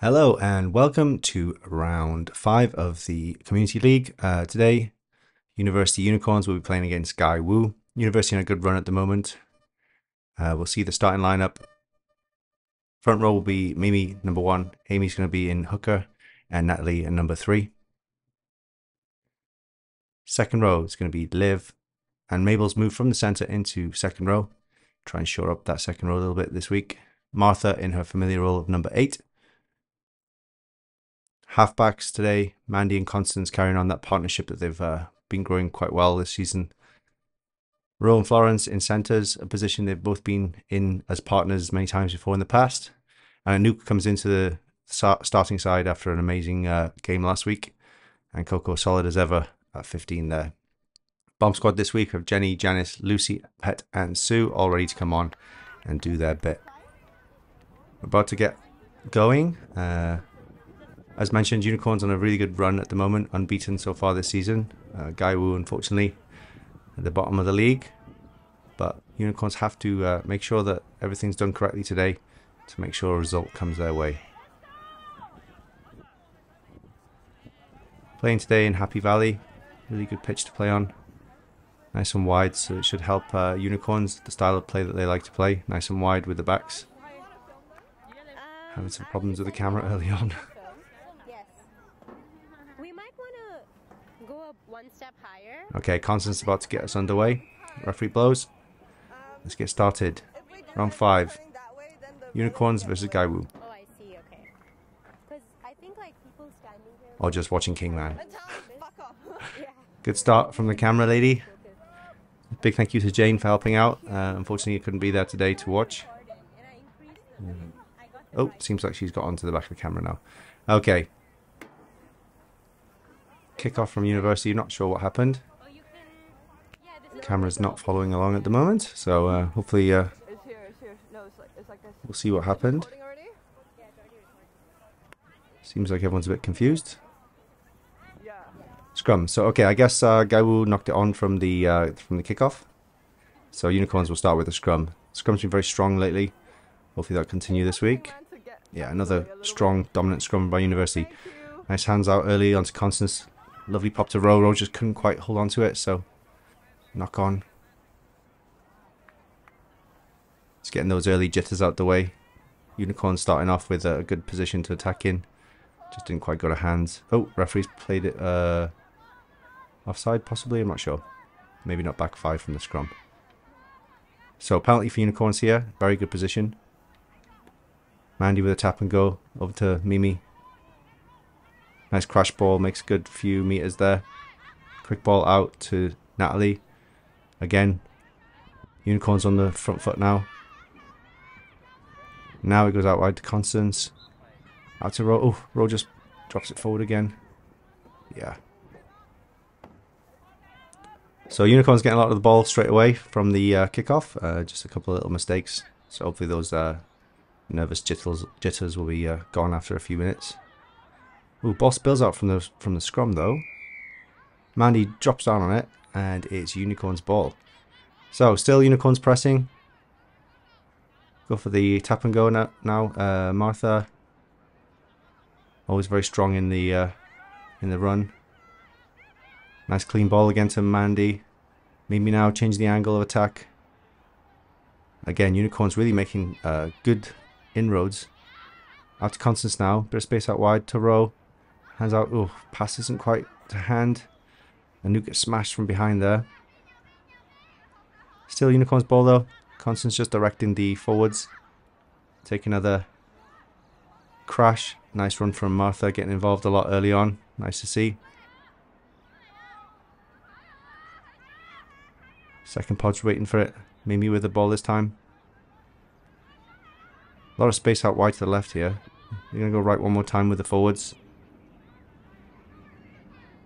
Hello and welcome to round 5 of the Community League. Today, University Unicorns will be playing against Sky Wu. University on a good run at the moment. We'll see the starting lineup. Front row will be Mimi, number 1. Amy's going to be in hooker and Natalie in number 3. Second row is going to be Liv and Mabel's moved from the centre into second row. Try and shore up that second row a little bit this week. Martha in her familiar role of number 8. Halfbacks today, Mandy and Constance carrying on that partnership that they've been growing quite well this season. Ro and Florence in centres, a position they've both been in as partners many times before in the past. And Anouk comes into the starting side after an amazing game last week. And Coco solid as ever at 15 there. Bomb squad this week of Jenny, Janice, Lucy, Pet and Sue all ready to come on and do their bit. We're about to get going. As mentioned, Unicorns on a really good run at the moment, unbeaten so far this season. Guy Wu, unfortunately, at the bottom of the league. But Unicorns have to make sure that everything's done correctly today to make sure a result comes their way. Playing today in Happy Valley, really good pitch to play on. Nice and wide, so it should help Unicorns, the style of play that they like to play. Nice and wide with the backs. Having some problems with the camera early on. One step higher. Okay, Constance about to get us underway. Referee blows. Let's get started. Round 5. Unicorns versus Guy Wu. Oh, I see. Okay. Because I think like people standing here. Or just watching Kingman. Good start from the camera lady. Big thank you to Jane for helping out. Unfortunately, you couldn't be there today to watch. Oh, seems like she's got onto the back of the camera now. Okay. Kick-off from University, not sure what happened. Camera's not following along at the moment, so hopefully we'll see what happened. Seems like everyone's a bit confused. Scrum. So okay, I guess Guy Wu knocked it on from the kick-off. So Unicorns will start with the scrum. Scrum's been very strong lately. Hopefully that'll continue this week. Yeah, another strong, dominant scrum by University. Nice hands out early onto Constance. Lovely pop to Ro. Ro just couldn't quite hold on to it, so knock on. Just getting those early jitters out the way. Unicorn starting off with a good position to attack in. Just didn't quite go to hands. Oh, referee's played it offside possibly, I'm not sure. Maybe not back 5 from the scrum. So penalty for Unicorns here. Very good position. Mandy with a tap and go. Over to Mimi. Nice crash ball, makes a good few meters there. Quick ball out to Natalie. Again, Unicorns on the front foot now. Now it goes out wide to Constance. Out to Ro. Oh, Ro just drops it forward again. Yeah. So Unicorns getting a lot of the ball straight away from the kickoff. Just a couple of little mistakes. So hopefully those nervous jitters will be gone after a few minutes. Ooh, ball spills out from the scrum though. Mandy drops down on it, and it's Unicorn's ball. So still Unicorns pressing. Go for the tap and go now. Martha, always very strong in the run. Nice clean ball again to Mandy. Mimi now change the angle of attack. Again, Unicorns really making good inroads. Out to Constance now. Bit of space out wide to Ro. Hands out. Oh, pass isn't quite to hand. And Anouk gets smashed from behind there. Still Unicorn's ball though. Constance just directing the forwards. Take another crash. Nice run from Martha, getting involved a lot early on. Nice to see. Second pod's waiting for it. Mimi with the ball this time. A lot of space out wide to the left here. You're going to go right one more time with the forwards.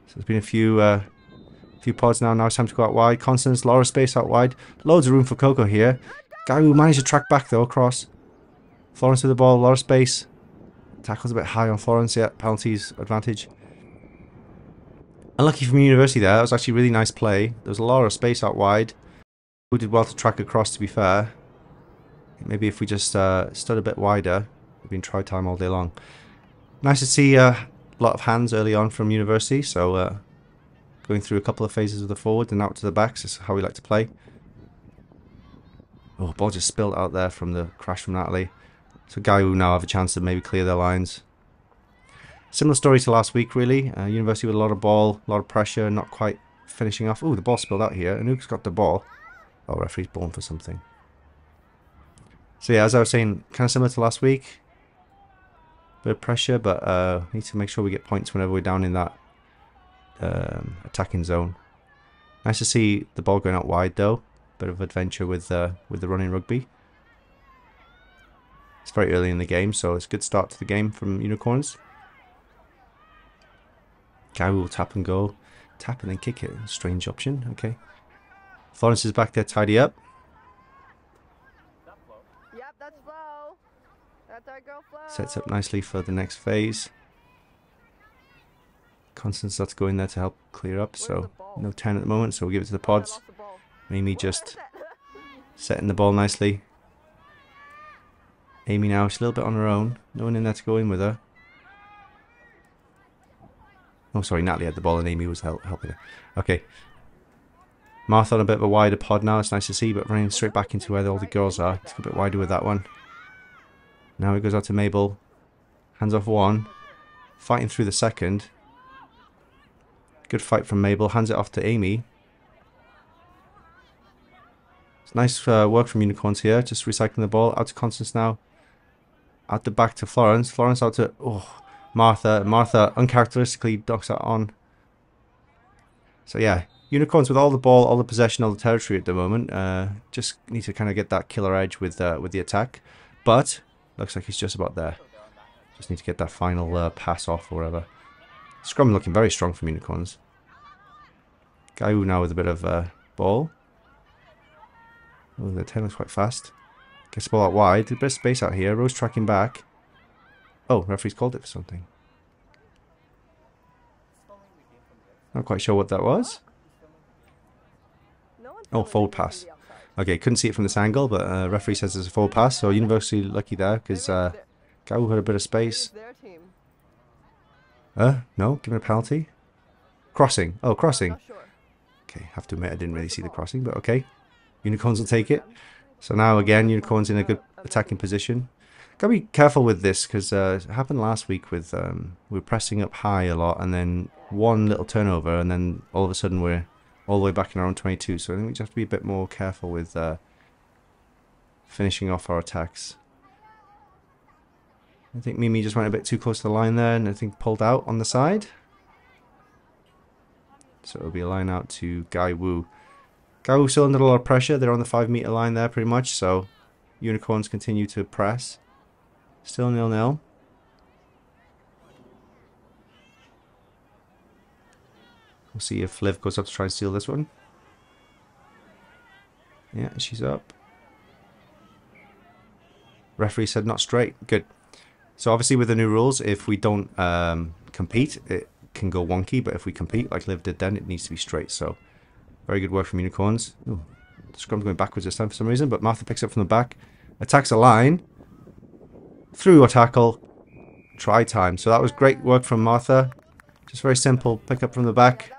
So there's been a few pods now. Now it's time to go out wide. Constance, Laura space out wide. Loads of room for Coco here. Guy who managed to track back though across. Florence with the ball. Laura space. Tackle's a bit high on Florence. Yeah, penalties advantage. Unlucky from University there. That was actually a really nice play. There was a lot of space out wide. Who did well to track across, to be fair. Maybe if we just stood a bit wider, we've been try time all day long. Nice to see a lot of hands early on from University, so going through a couple of phases of the forward and out to the backs is how we like to play. Oh, ball just spilled out there from the crash from Natalie. So Guy will now have a chance to maybe clear their lines. Similar story to last week, really. University with a lot of ball, a lot of pressure, not quite finishing off. Oh, the ball spilled out here. Anouk's got the ball. Oh, referee's blown for something. So yeah, as I was saying, kind of similar to last week. Bit of pressure, but need to make sure we get points whenever we're down in that attacking zone. Nice to see the ball going out wide, though. Bit of adventure with the running rugby. It's very early in the game, so it's a good start to the game from Unicorns. Guy will tap and go. Tap and then kick it. Strange option. Okay. Florence is back there, tidy up. Yep, that's Flo. That's our girl Flo. Sets up nicely for the next phase. Constance has to go in there to help clear up, so no 10 at the moment, so we'll give it to the pods. Amy just setting the ball nicely. Amy now, she's a little bit on her own. No one in there to go in with her. Oh, sorry, Natalie had the ball and Amy was helping her. Okay. Martha on a bit of a wider pod now. It's nice to see, but running straight back into where all the girls are. It's a bit wider with that one. Now it goes out to Mabel. Hands off one. Fighting through the second. Good fight from Mabel. Hands it off to Amy. It's nice work from Unicorns here. Just recycling the ball. Out to Constance now. Out the back to Florence. Florence out to Martha. Martha uncharacteristically docks that on. So yeah, Unicorns with all the ball, all the possession, all the territory at the moment. Just need to kind of get that killer edge with the attack. But looks like he's just about there. Just need to get that final pass off or whatever. Scrum looking very strong from Unicorns. Gaiu now with a bit of ball. Oh, the 10 looks quite fast. Gets the ball out wide. A bit of space out here. Rose tracking back. Oh, referee's called it for something. Not quite sure what that was. Oh, forward pass. Okay, couldn't see it from this angle, but referee says there's a forward pass. So University lucky there because Gaiu had a bit of space. No, give it a penalty. Crossing. Oh, crossing. Okay, have to admit I didn't really see the crossing, but okay. Unicorns will take it. So now again, Unicorns in a good attacking position. Gotta be careful with this because it happened last week with we were pressing up high a lot and then one little turnover and then all of a sudden we're all the way back in our own 22. So I think we just have to be a bit more careful with finishing off our attacks. I think Mimi just went a bit too close to the line there and I think pulled out on the side. So it'll be a line out to Gai Wu. Gai Wu still under a lot of pressure. They're on the 5-meter line there pretty much. So Unicorns continue to press. Still 0-0. We'll see if Liv goes up to try and steal this one. Yeah, she's up. Referee said not straight. Good. So obviously with the new rules, if we don't compete, it can go wonky. But if we compete, like Liv did then, it needs to be straight. So very good work from Unicorns. Ooh, the scrum's going backwards this time for some reason. But Martha picks up from the back. Attacks a line. Through a tackle. Try time. So that was great work from Martha. Just very simple. Pick up from the back.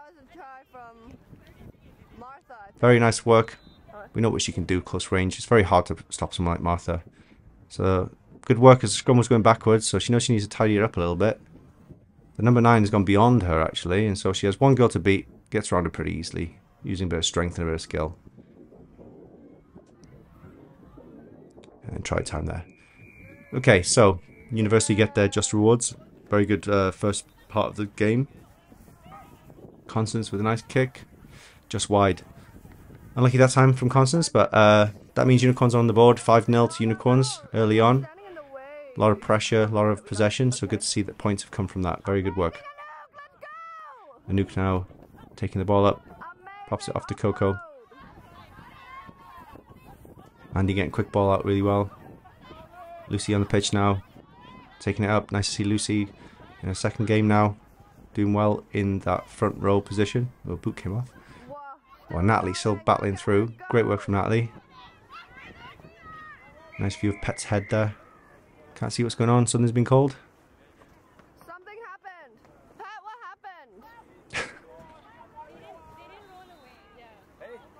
Very nice work. We know what she can do close range. It's very hard to stop someone like Martha. So good work as the scrum was going backwards. So she knows she needs to tidy it up a little bit. The number 9 has gone beyond her actually. And so she has one girl to beat. Gets around her pretty easily. Using a bit of strength and a bit of skill. And try time there. Okay, so University get their just rewards. Very good first part of the game. Constance with a nice kick. Just wide. Unlucky that time from Constance, but that means Unicorns on the board. 5-0 to Unicorns early on. A lot of pressure, a lot of possession, so good to see that points have come from that. Very good work. Anouk now taking the ball up. Pops it off to Coco. Andy getting quick ball out really well. Lucy on the pitch now. Taking it up. Nice to see Lucy in her second game now. Doing well in that front row position. Oh, boot came off. Well, Natalie still battling through. Great work from Natalie. Nice view of Pet's head there. Can't see what's going on. Something's been called. happened? Pat, what happened?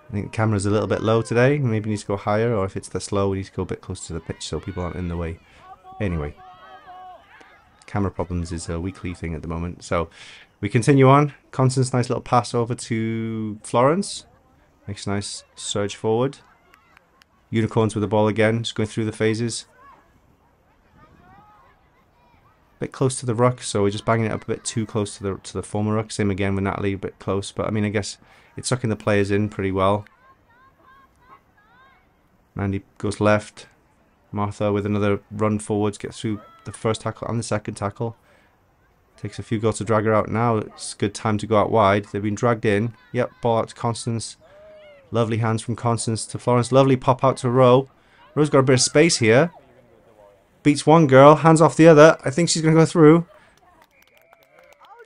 I think the camera's a little bit low today. Maybe needs to go higher, or if it's this low, we need to go a bit closer to the pitch so people aren't in the way. Anyway, camera problems is a weekly thing at the moment. So we continue on. Constance, nice little pass over to Florence. Makes a nice surge forward. Unicorns with the ball again, just going through the phases. Bit close to the ruck, so we're just banging it up a bit too close to the former ruck. Same again with Natalie, a bit close, but I mean, I guess it's sucking the players in pretty well. Mandy goes left. Martha with another run forwards, gets through the first tackle and the second tackle. Takes a few goals to drag her out. Now it's a good time to go out wide. They've been dragged in. Yep, ball out to Constance. Lovely hands from Constance to Florence. Lovely pop out to Roe. Roe's got a bit of space here. Beats one girl, hands off the other. I think she's going to go through.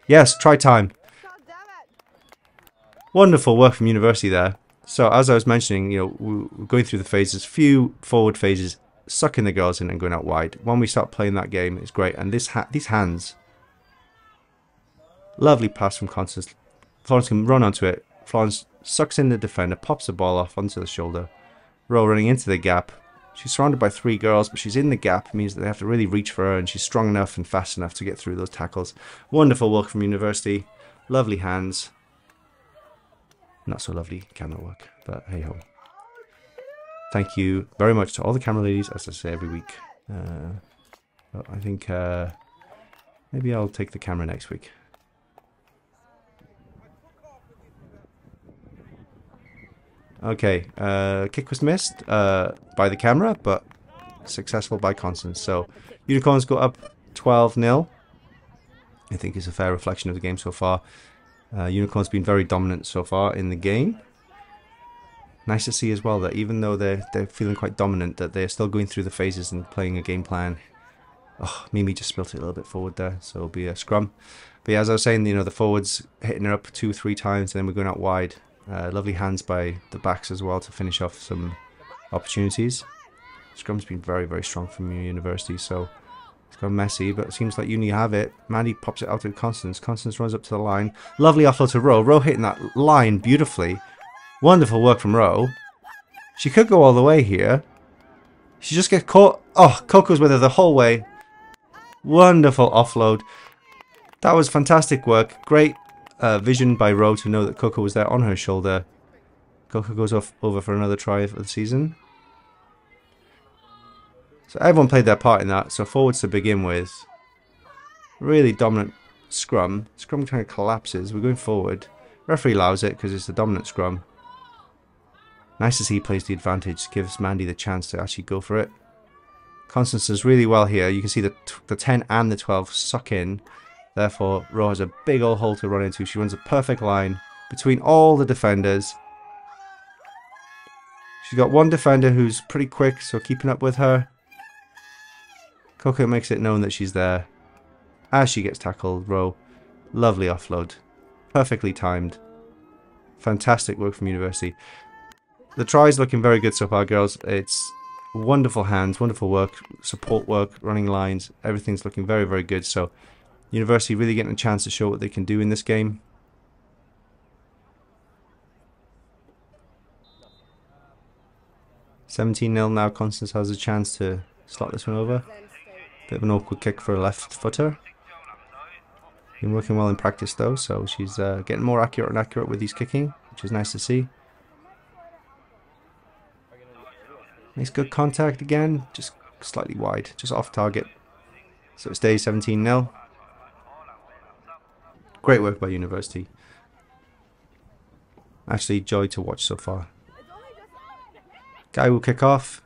Yes, try time. God damn it. Wonderful work from University there. So as I was mentioning, you know, we're going through the phases, few forward phases, sucking the girls in and going out wide. When we start playing that game, it's great. And these hands, lovely pass from Constance. Florence can run onto it. Florence sucks in the defender, pops the ball off onto the shoulder. Roe running into the gap. She's surrounded by three girls, but she's in the gap. It means that they have to really reach for her, and she's strong enough and fast enough to get through those tackles. Wonderful work from University. Lovely hands. Not so lovely camera work, but hey ho. Thank you very much to all the camera ladies, as I say every week. But I think maybe I'll take the camera next week. Okay, kick was missed by the camera, but successful by Constance. So Unicorns go up 12-0. I think it's a fair reflection of the game so far. Unicorns been very dominant so far in the game. Nice to see as well that even though they're feeling quite dominant, that they're still going through the phases and playing a game plan. Oh, Mimi just spilt it a little bit forward there, so it'll be a scrum. But yeah, as I was saying, you know, the forwards hitting her up 2-3 times, and then we're going out wide. Lovely hands by the backs as well to finish off some opportunities. Scrum's been very, very strong from University, so it's gone messy, but it seems like Uni have it. Mandy pops it out to Constance. Constance runs up to the line. Lovely offload to Roe. Roe hitting that line beautifully. Wonderful work from Roe. She could go all the way here. She just gets caught. Oh, Coco's with her the whole way. Wonderful offload. That was fantastic work. Great vision by Roe to know that Coco was there on her shoulder. Coco goes over for another try of the season. So everyone played their part in that. So forwards to begin with. Really dominant scrum. Scrum kind of collapses. We're going forward. Referee allows it because it's the dominant scrum. Nice to see he plays the advantage. Gives Mandy the chance to actually go for it. Constance does really well here. You can see the 10 and the 12 suck in. Therefore, Roe has a big old hole to run into. She runs a perfect line between all the defenders. She's got one defender who's pretty quick, so keeping up with her. Coco makes it known that she's there. As she gets tackled, Roe. Lovely offload. Perfectly timed. Fantastic work from University. The try's looking very good so far, girls. It's wonderful hands, wonderful work, support work, running lines. Everything's looking very, very good. So University really getting a chance to show what they can do in this game. $17-0 now. Constance has a chance to slot this one over. Bit of an awkward kick for a left footer. Been working well in practice though, so she's getting more accurate and accurate with these kicking, which is nice to see. Makes good contact again, just slightly wide, just off target. So it stays 17-0. Great work by University. Actually, joy to watch so far. Guy will kick off.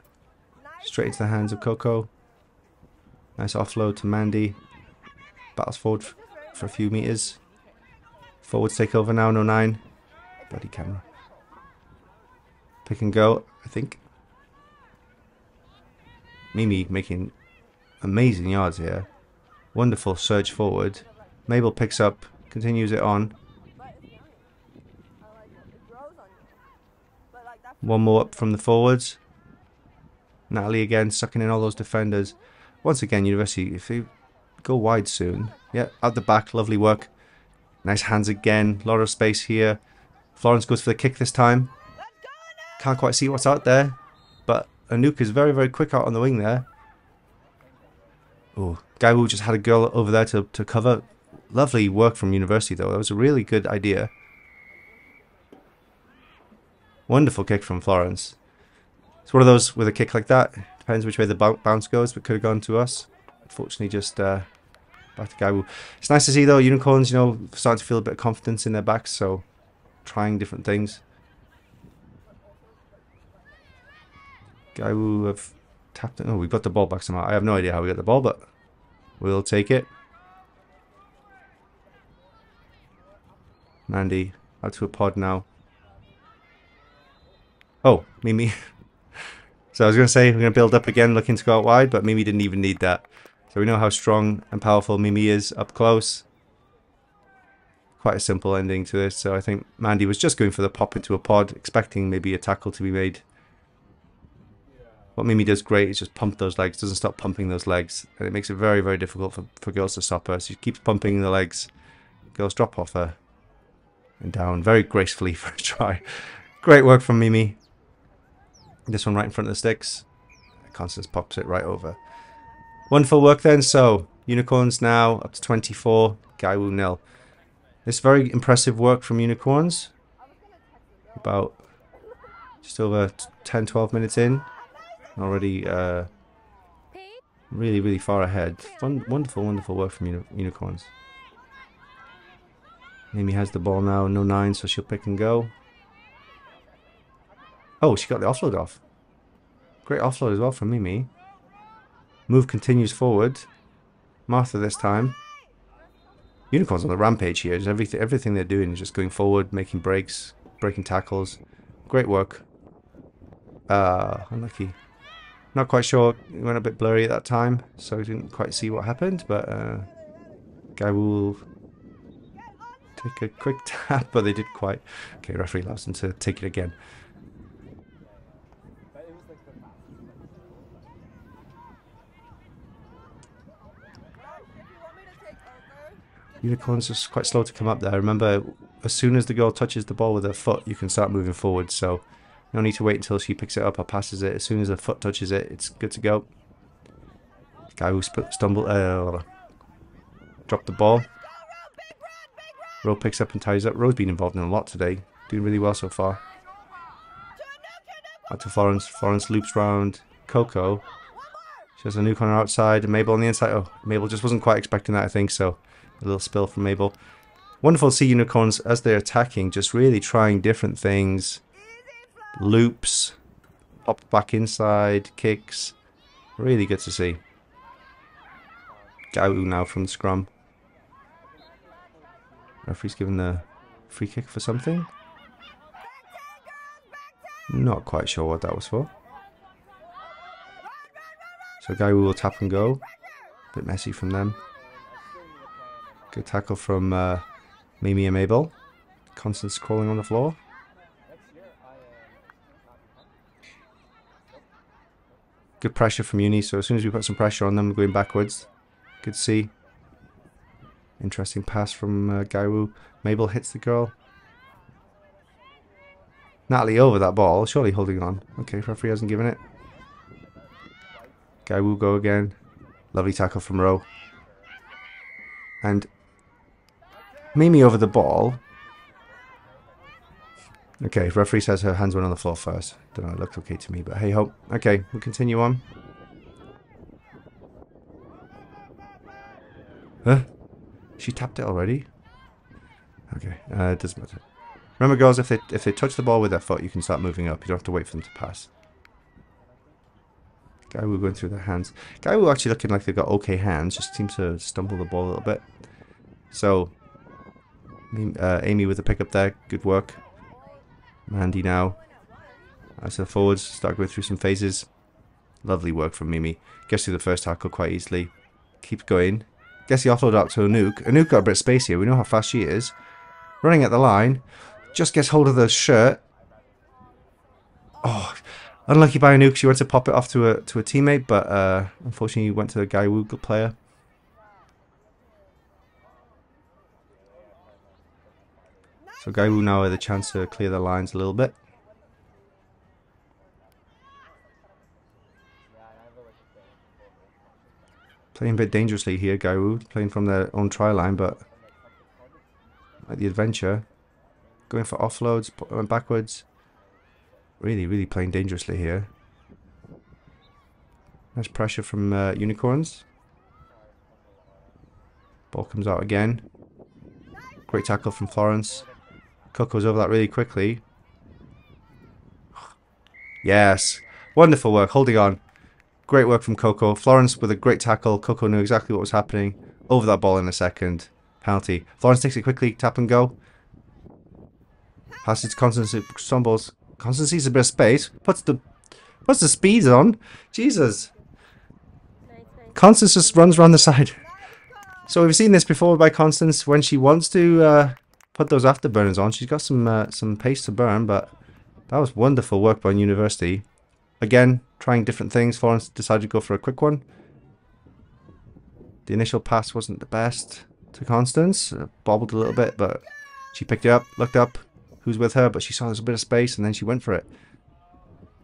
Straight into the hands of Coco. Nice offload to Mandy. Battles forward for a few meters. Forwards take over now, no 9. Bloody camera. Pick and go, I think. Mimi making amazing yards here. Wonderful surge forward. Mabel picks up, continues it on. One more up from the forwards. Natalie again sucking in all those defenders. Once again, University, if they go wide soon, Yeah, out the back. Lovely work. Nice hands again. A lot of space here. Florence goes for the kick this time. Can't quite see what's out there. But Anouk is very, very quick out on the wing there. Oh, Gaiwu just had a girl over there to cover. Lovely work from University, though. That was a really good idea. Wonderful kick from Florence. It's one of those with a kick like that. Depends which way the bounce goes, but could have gone to us. Unfortunately, just back to Gaiwu. It's nice to see, though, Unicorns, you know, starting to feel a bit of confidence in their backs, so trying different things. Gaiwu have tapped it. Oh, we got the ball back somehow. I have no idea how we got the ball, but we'll take it. Mandy out to a pod now. Oh, Mimi. So I was going to say we're going to build up again, looking to go out wide, but Mimi didn't even need that. So we know how strong and powerful Mimi is up close. Quite a simple ending to this. So I think Mandy was just going for the pop into a pod, expecting maybe a tackle to be made. What Mimi does great is just pump those legs, doesn't stop pumping those legs. And it makes it very, very difficult for girls to stop her. So she keeps pumping the legs. Girls drop off her. And down very gracefully for a try. Great work from Mimi. This one right in front of the sticks. Constance pops it right over. Wonderful work then. So, Unicorns now up to 24. Gaiwu nil. This very impressive work from Unicorns. About just over 10-12 minutes in. Already really, really far ahead. Wonderful, wonderful work from Unicorns. Mimi has the ball now. No 9, so she'll pick and go. Oh, she got the offload off. Great offload as well from Mimi. Move continues forward. Martha this time. Unicorns on the rampage here. Just everything they're doing is just going forward, making breaks, breaking tackles. Great work. Unlucky. Not quite sure. It went a bit blurry at that time, so we didn't quite see what happened. But Guy will take a quick tap, but they did quite. Okay, referee allows them to take it again. Unicorns just quite slow to come up there. Remember, as soon as the girl touches the ball with her foot, you can start moving forward. So no need to wait until she picks it up or passes it. As soon as her foot touches it, it's good to go. Guy who stumbled, dropped the ball. Ro picks up and ties up. Ro's been involved in a lot today. Doing really well so far. Back to Florence. Florence loops round Coco. She has a nuke on her outside and Mabel on the inside. Oh, Mabel just wasn't quite expecting that, I think, so a little spill from Mabel. Wonderful to see Unicorns as they're attacking, just really trying different things. Loops, pop back inside, kicks. Really good to see. Gau now from the scrum. Referee's given the free kick for something. Not quite sure what that was for. So Gau will tap and go. Bit messy from them. Good tackle from Mimi and Mabel. Constance crawling on the floor. Good pressure from Uni, so as soon as we put some pressure on them, going backwards. Good to see. Interesting pass from Gaiwu. Mabel hits the girl. Natalie over that ball, surely holding on. Okay, referee hasn't given it. Gaiwu go again. Lovely tackle from Ro. And Mimi over the ball. Okay, referee says her hands went on the floor first. Don't know, it looked okay to me, but hey ho. Okay, we'll continue on. Huh? She tapped it already? Okay, it doesn't matter. Remember girls, if they touch the ball with their foot, you can start moving up. You don't have to wait for them to pass. Gaiwu going through their hands. Gaiwu actually looking like they've got okay hands, just seems to stumble the ball a little bit. So, Amy with the pickup there, good work. Mandy now. As the forwards start going through some phases. Lovely work from Mimi. Gets through the first tackle quite easily. Keeps going. Gets the offload out to Anouk. Anouk got a bit of space here. We know how fast she is. Running at the line. Just gets hold of the shirt. Oh, unlucky by Anouk. She went to pop it off to a teammate, but unfortunately went to the Gaiwu player. So Gaiwu now had a chance to clear the lines a little bit. Playing a bit dangerously here, Gaiwu, playing from their own try line, but like the adventure, going for offloads, went backwards. Really playing dangerously here. Nice pressure from Unicorns. Ball comes out again. Great tackle from Florence. Coco's over that really quickly. Yes. Wonderful work, holding on. Great work from Coco. Florence with a great tackle. Coco knew exactly what was happening. Over that ball in a second. Penalty. Florence takes it quickly. Tap and go. Passes to Constance. Stumbles. Constance sees a bit of space. Puts the speed on. Jesus. Constance just runs around the side. So we've seen this before by Constance when she wants to put those afterburners on. She's got some pace to burn, but that was wonderful work by University. Again, trying different things. Florence decided to go for a quick one. The initial pass wasn't the best to Constance. Bobbled a little bit, but she picked it up, looked up, who's with her, but she saw there's a bit of space, and then she went for it.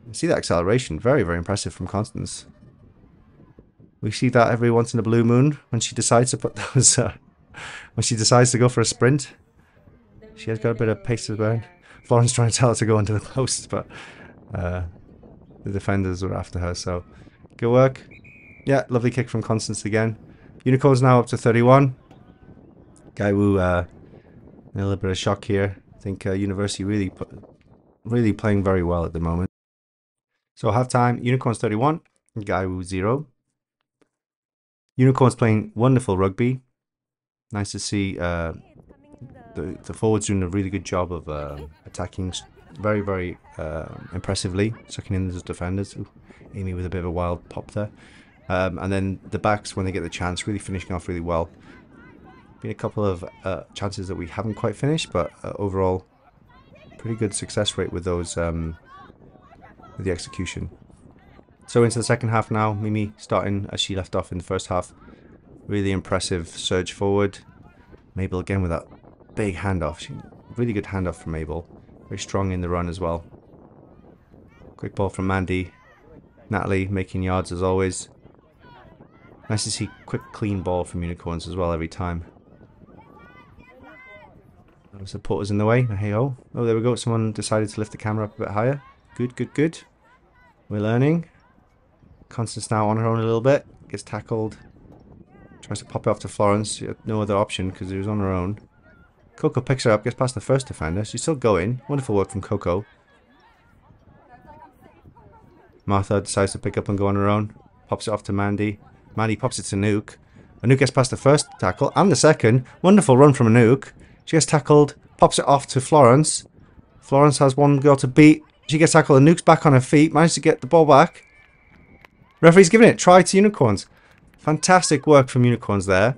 You see that acceleration. Very impressive from Constance. We see that every once in a blue moon when she decides to put those... when she decides to go for a sprint. She has got a bit of pace to burn. Florence trying to tell her to go into the post, but... the defenders were after her, so good work. Yeah, lovely kick from Constance again. Unicorns now up to 31. Gaiwu a little bit of shock here. I think University really playing very well at the moment. So half time, Unicorns 31, Gaiwu 0. Unicorns playing wonderful rugby. Nice to see the forwards doing a really good job of attacking very impressively, sucking in those defenders. Ooh, Amy with a bit of a wild pop there. And then the backs, when they get the chance, really finishing off really well. Been a couple of chances that we haven't quite finished, but overall, pretty good success rate with those, with the execution. So into the second half now, Mimi starting as she left off in the first half. Really impressive surge forward. Mabel again with that big handoff. Really good handoff from Mabel. Very strong in the run as well. Quick ball from Mandy. Natalie making yards as always. Nice to see quick clean ball from Unicorns as well every time. Supporters in the way. Hey ho. Oh, there we go. Someone decided to lift the camera up a bit higher. Good. We're learning. Constance now on her own a little bit. Gets tackled. Tries to pop it off to Florence. She had no other option because she was on her own. Coco picks her up, gets past the first defender. She's still going. Wonderful work from Coco. Martha decides to pick up and go on her own. Pops it off to Mandy. Mandy pops it to Anouk. Anouk gets past the first tackle and the second. Wonderful run from Anouk. She gets tackled. Pops it off to Florence. Florence has one girl to beat. She gets tackled. Anouk's back on her feet. Managed to get the ball back. Referee's giving it. Try to Unicorns. Fantastic work from Unicorns there.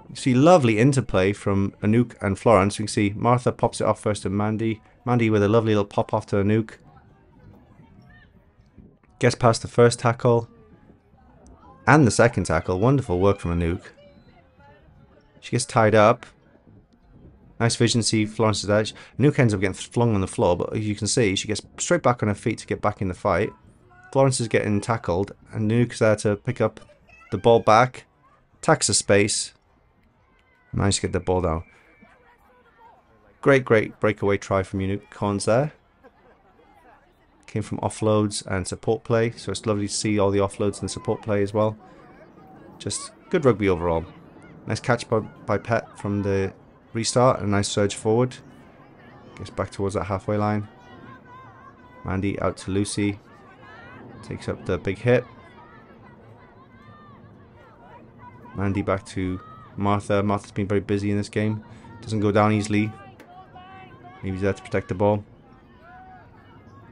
You see lovely interplay from Anouk and Florence. You can see Martha pops it off first to Mandy. Mandy with a lovely little pop off to Anouk. Gets past the first tackle. And the second tackle. Wonderful work from Anouk. She gets tied up. Nice vision, see Florence's edge. Anouk ends up getting flung on the floor, but as you can see, she gets straight back on her feet to get back in the fight. Florence is getting tackled, and Anouk's there to pick up the ball back. Attacks the space. Managed to get the ball down. Great breakaway try from Unicorns there. Came from offloads and support play, so it's lovely to see all the offloads and support play as well. Just good rugby overall. Nice catch by Pet from the restart, a nice surge forward. Gets back towards that halfway line. Mandy out to Lucy. Takes up the big hit. Mandy back to Martha. Martha's been very busy in this game. Doesn't go down easily. Maybe he's there to protect the ball.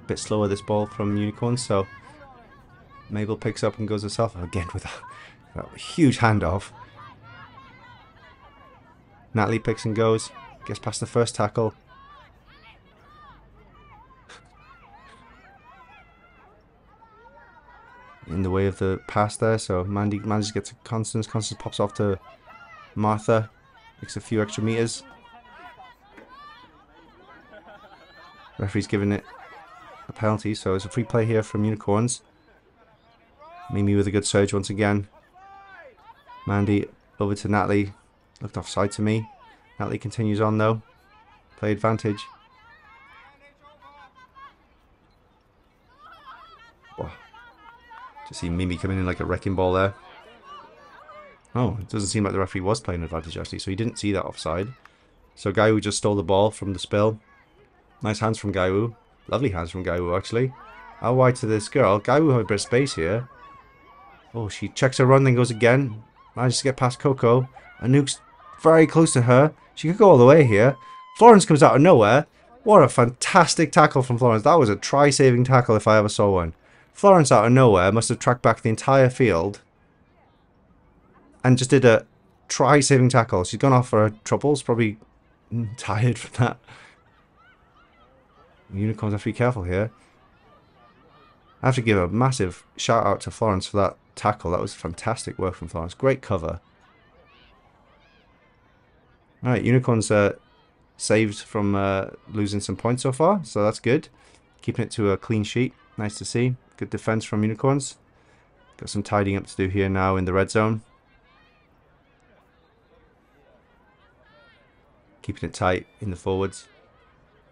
A bit slower this ball from Unicorns, so Mabel picks up and goes herself again with a huge handoff. Natalie picks and goes. Gets past the first tackle. In the way of the pass there, so Mandy manages to get to Constance. Constance pops off to Martha. Makes a few extra meters. Referee's giving it a penalty, so it's a free play here from Unicorns. Mimi with a good surge once again. Mandy over to Natalie. Looked offside to me. Natalie continues on though. Play advantage. Wow. Just see Mimi coming in like a wrecking ball there. Oh, it doesn't seem like the referee was playing advantage actually, so he didn't see that offside. So Gaiwu just stole the ball from the spill. Nice hands from Gaiwu. Lovely hands from Gaiwu actually. Out wide to this girl. Gaiwu have a bit of space here. Oh, she checks her run, then goes again. Manages to get past Coco. Anouk's very close to her. She could go all the way here. Florence comes out of nowhere. What a fantastic tackle from Florence. That was a try-saving tackle if I ever saw one. Florence out of nowhere must have tracked back the entire field and just did a try-saving tackle. She's gone off for her troubles. Probably tired from that. Unicorns have to be careful here. I have to give a massive shout out to Florence for that tackle. That was fantastic work from Florence. Great cover. Alright, Unicorns saved from losing some points so far, so that's good. Keeping it to a clean sheet. Nice to see. Good defense from Unicorns. Got some tidying up to do here now in the red zone. Keeping it tight in the forwards.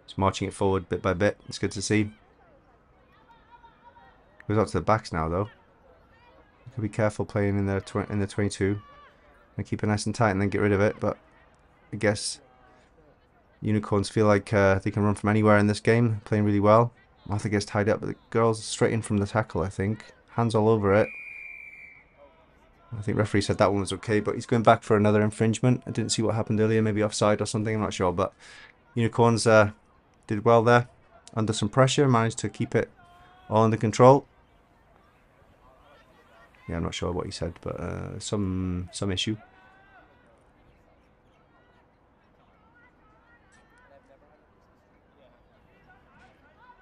Just marching it forward bit by bit. It's good to see. Goes out to the backs now though. Be careful playing in the 22 and keep it nice and tight and then get rid of it. But I guess Unicorns feel like they can run from anywhere in this game, playing really well. Martha gets tied up, but the girl's straight in from the tackle, I think. Hands all over it. I think referee said that one was okay, but he's going back for another infringement. I didn't see what happened earlier, maybe offside or something, I'm not sure. But Unicorns did well there. Under some pressure, managed to keep it all under control. Yeah, I'm not sure what he said, but some issue.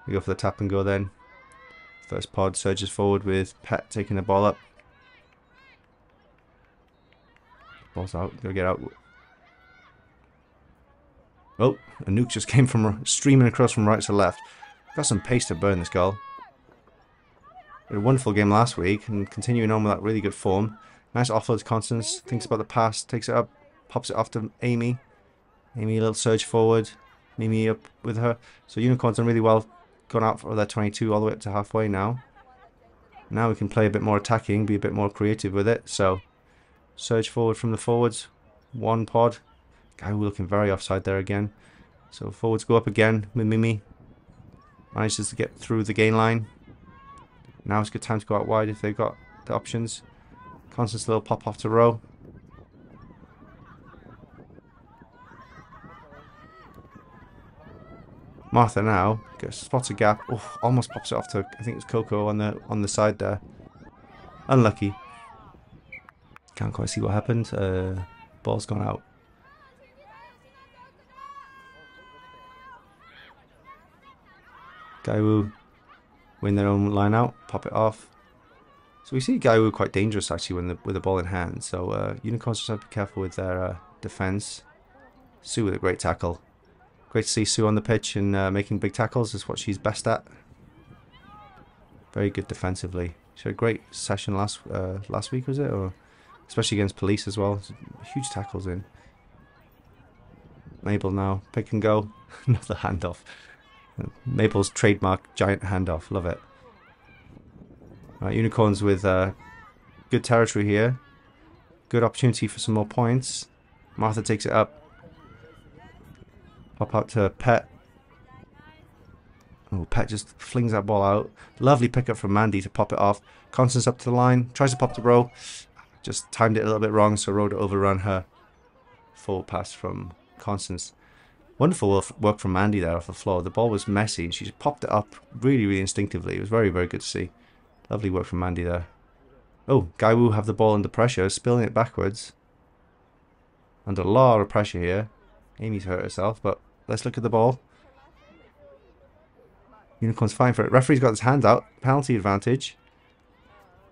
We go for the tap and go then. First pod surges forward with Pet taking the ball up. Ball's out, gotta get out. Oh, a nuke just came from streaming across from right to left. Got some pace to burn this girl. Had a wonderful game last week and continuing on with that really good form. Nice offload to Constance. Thinks about the pass, takes it up, pops it off to Amy. Amy a little surge forward. Mimi up with her. So Unicorns done really well. Gone out for their 22 all the way up to halfway now. Now we can play a bit more attacking, be a bit more creative with it. So surge forward from the forwards. One pod. Guy looking very offside there again. So forwards go up again with Mimi. Manages to get through the gain line. Now it's a good time to go out wide if they've got the options. Constance little pop off to row. Martha now spots a gap. Oh, almost pops it off to, I think it's Coco on the side there. Unlucky. Can't quite see what happened. Ball's gone out. Gaiwu win their own line out, pop it off. So we see Gaiwu quite dangerous actually with the ball in hand. So Unicorns just have to be careful with their defense. Sue with a great tackle. Great to see Sue on the pitch and making big tackles is what she's best at. Very good defensively. She had a great session last week, was it? Or especially against Police as well. Huge tackles in. Mabel now, pick and go. Another handoff. Mabel's trademark giant handoff. Love it. Right, Unicorns with good territory here. Good opportunity for some more points. Martha takes it up. Pop out to Pet. Oh, Pet just flings that ball out. Lovely pickup from Mandy to pop it off. Constance up to the line. Tries to pop to Row. Just timed it a little bit wrong, so Row to overrun her. Forward pass from Constance. Wonderful work from Mandy there off the floor. The ball was messy and she just popped it up really, really instinctively. It was very, very good to see. Lovely work from Mandy there. Oh, Gaiwu have the ball under pressure, spilling it backwards. Under a lot of pressure here. Amy's hurt herself, but let's look at the ball. Unicorn's fine for it. Referee's got his hands out. Penalty advantage.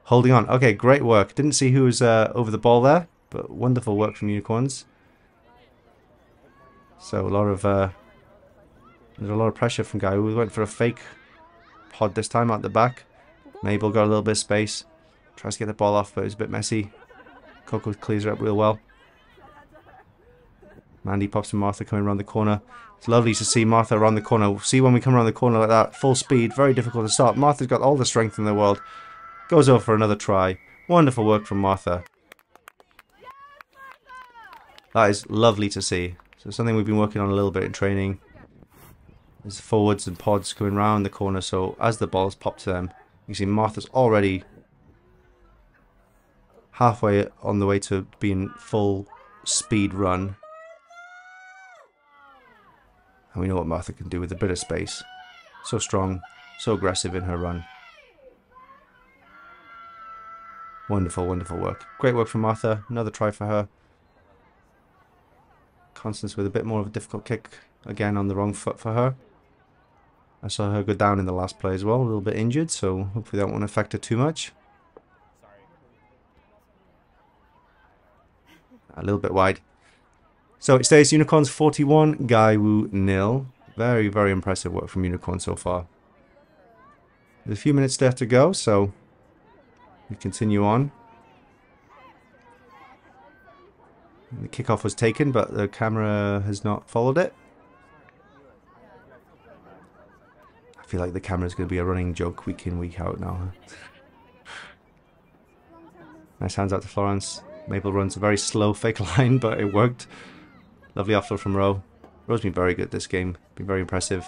Holding on. Okay, great work. Didn't see who was over the ball there, but wonderful work from Unicorns. So a lot of There's a lot of pressure from Guy. We went for a fake pod this time out the back. Mabel got a little bit of space. Tries to get the ball off, but it was a bit messy. Coco clears it up real well. Mandy pops to Martha coming around the corner. It's lovely to see Martha around the corner. See when we come around the corner like that, full speed, very difficult to stop. Martha's got all the strength in the world. Goes over for another try. Wonderful work from Martha. That is lovely to see. So something we've been working on a little bit in training. There's forwards and pods coming around the corner, so as the balls pop to them, you see Martha's already halfway on the way to being full speed run. And we know what Martha can do with a bit of space. So strong, so aggressive in her run. Wonderful, wonderful work. Great work from Martha. Another try for her. Constance with a bit more of a difficult kick. Again on the wrong foot for her. I saw her go down in the last play as well. A little bit injured, so hopefully that won't affect her too much. A little bit wide. So it stays Unicorns 41, Gaiwu 0. Very, very impressive work from Unicorn so far. There's a few minutes left to go, so we continue on. The kickoff was taken, but the camera has not followed it. I feel like the camera is going to be a running joke week in, week out now. Nice hands out to Florence. Mabel runs a very slow fake line, but it worked. Lovely offload from Ro. Ro's been very good this game. Been very impressive.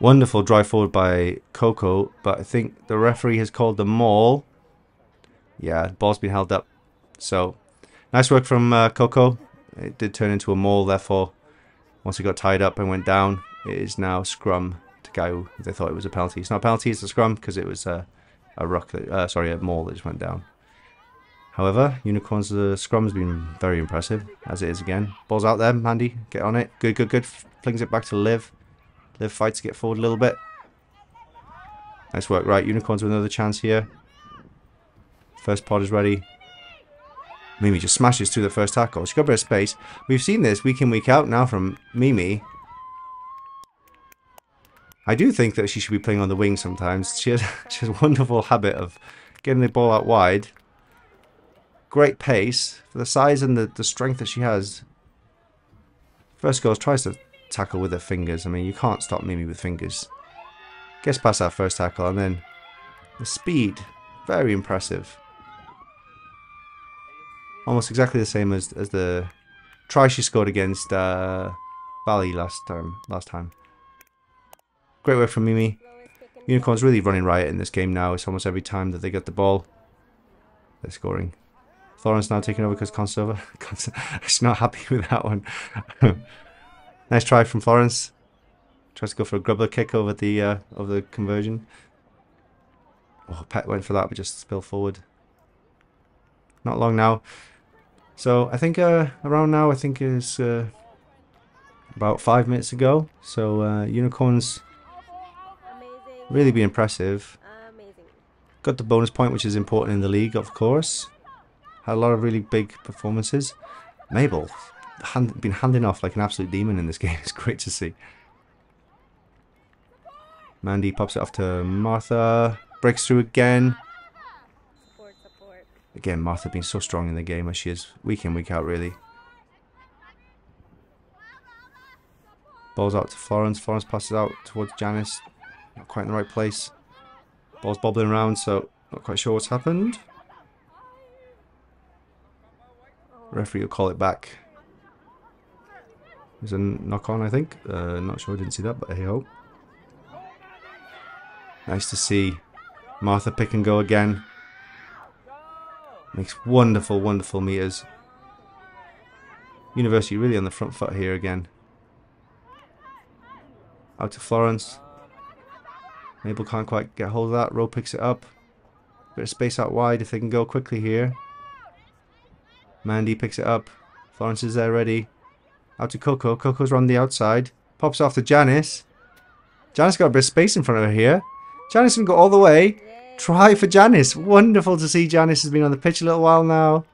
Wonderful drive forward by Coco, but I think the referee has called the maul. Yeah, the ball's been held up. So, nice work from Coco. It did turn into a maul, therefore, once it got tied up and went down, it is now scrum to Gaiwu. They thought it was a penalty. It's not a penalty, it's a scrum because it was a ruck, a maul that just went down. However, Unicorns' scrum has been very impressive, as it is again. Ball's out there, Mandy, get on it. Good, good, good. Flings it back to Liv. Liv fights to get forward a little bit. Nice work. Right, Unicorns with another chance here. First pod is ready. Mimi just smashes through the first tackle. She's got a bit of space. We've seen this week in, week out now from Mimi. I do think that she should be playing on the wing sometimes. She has a wonderful habit of getting the ball out wide. Great pace for the size and the strength that she has. First goal tries to tackle with her fingers. I mean, you can't stop Mimi with fingers. Gets past that first tackle and then the speed, very impressive. Almost exactly the same as the try she scored against Valley last time. Great work from Mimi. Unicorns really running riot in this game now. It's almost every time that they get the ball, they're scoring. Florence now taking over because Conserva. She's not happy with that one. Nice try from Florence. Tries to go for a grubbler kick over the conversion. Oh, Pet went for that, but just spilled forward. Not long now. So I think around now, I think is about 5 minutes ago. So Unicorns really be impressive. Got the bonus point, which is important in the league, of course. Had a lot of really big performances. Mabel been handing off like an absolute demon in this game. It's great to see. Mandy pops it off to Martha. Breaks through again. Again, Martha being so strong in the game as she is week in, week out, really. Ball's out to Florence. Florence passes out towards Janice. Not quite in the right place. Ball's bobbling around, so not quite sure what's happened. Referee will call it back. There's a knock on, I think. Not sure, I didn't see that, but hey ho. Nice to see Martha pick and go again. Makes wonderful, wonderful meters. University really on the front foot here again. Out to Florence. Mabel can't quite get hold of that. Ro picks it up. Bit of space out wide if they can go quickly here. Mandy picks it up. Florence is there ready. Out to Coco. Coco's on the outside. Pops off to Janice. Janice got a bit of space in front of her here. Janice can go all the way. Try for Janice. Wonderful to see Janice has been on the pitch a little while now.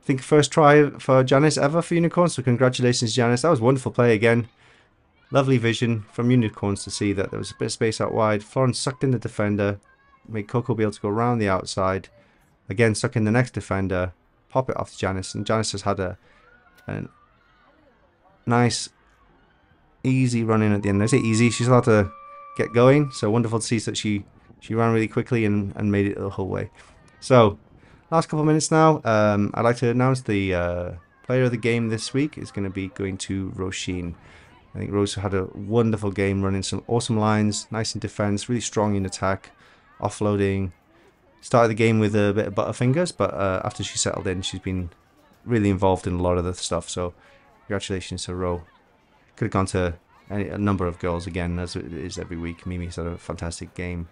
think first try for Janice ever for Unicorns, so congratulations, Janice. That was wonderful play again. Lovely vision from Unicorns to see that there was a bit of space out wide. Florence sucked in the defender, made Coco be able to go around the outside. Again, suck in the next defender, pop it off to Janice, and Janice has had a nice, easy run in at the end. I say easy, she's allowed to get going, so wonderful to see that she ran really quickly and made it the whole way. So, last couple of minutes now, I'd like to announce the player of the game this week is going to be going to Roisin. I think Rose had a wonderful game, running some awesome lines, nice in defense, really strong in attack, offloading. Started the game with a bit of butterfingers, but after she settled in, she's been really involved in a lot of the stuff. So, congratulations to Ro. Could have gone to a number of girls again, as it is every week. Mimi's had a fantastic game.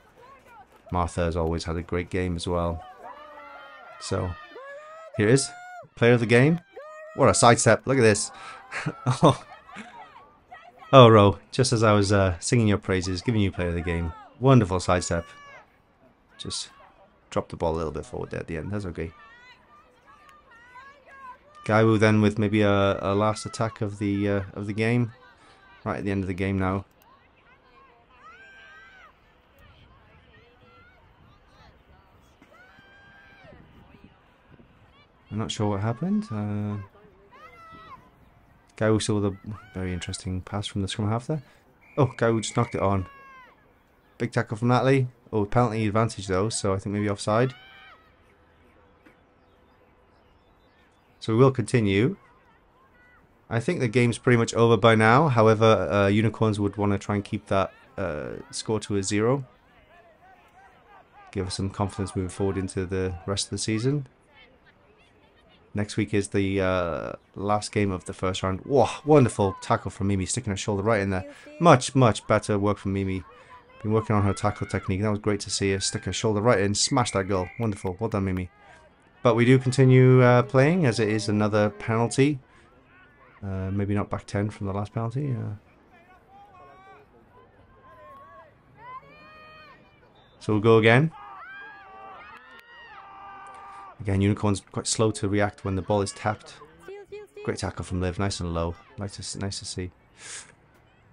Martha has always had a great game as well. So, here it is. Player of the game. What a sidestep. Look at this. Oh, Ro, just as I was singing your praises, giving you player of the game. Wonderful sidestep. Just dropped the ball a little bit forward there at the end. That's okay. Gaiwu then with maybe a last attack of the game. Right at the end of the game now. I'm not sure what happened. Gaiwu saw the very interesting pass from the scrum half there. Oh, Gaiwu just knocked it on. Big tackle from Natalie. Oh, penalty advantage though, so I think maybe offside. So we will continue. I think the game's pretty much over by now. However, Unicorns would want to try and keep that score to a 0. Give us some confidence moving forward into the rest of the season. Next week is the last game of the first round. Whoa, wonderful tackle from Mimi, sticking her shoulder right in there. Much, much better work from Mimi. Been working on her tackle technique. That was great to see her stick her shoulder right in, smash that goal. Wonderful. Well done, Mimi. But we do continue playing, as it is another penalty. Maybe not back 10 from the last penalty. So we'll go again. Again, Unicorn's quite slow to react when the ball is tapped. Great tackle from Liv, nice and low. Nice to see.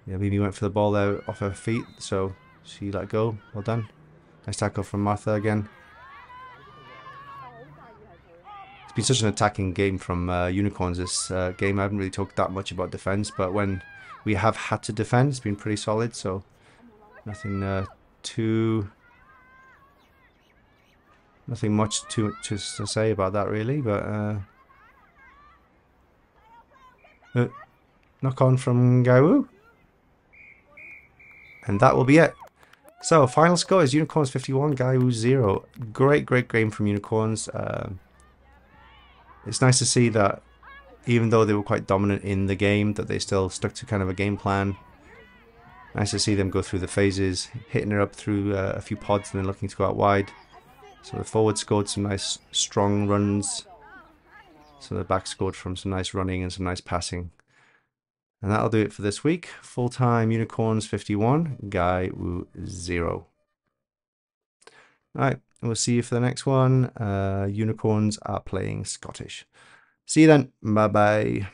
Yeah, Mimi went for the ball there off her feet, so she let go. Well done. Nice tackle from Martha again. It's been such an attacking game from Unicorns this game. I haven't really talked that much about defense, but when we have had to defend, it's been pretty solid, so nothing nothing much to say about that really, but knock on from Gaiwu. And that will be it. So, final score is Unicorns 51, Gaiwu 0. Great game from Unicorns. It's nice to see that even though they were quite dominant in the game, that they still stuck to kind of a game plan. Nice to see them go through the phases, hitting her up through a few pods and then looking to go out wide. So the forward scored some nice strong runs. So the back scored from some nice running and some nice passing. And that'll do it for this week. Full-time Unicorns 51, Gaiwu 0. Alright, we'll see you for the next one. Unicorns are playing Scottish. See you then. Bye-bye.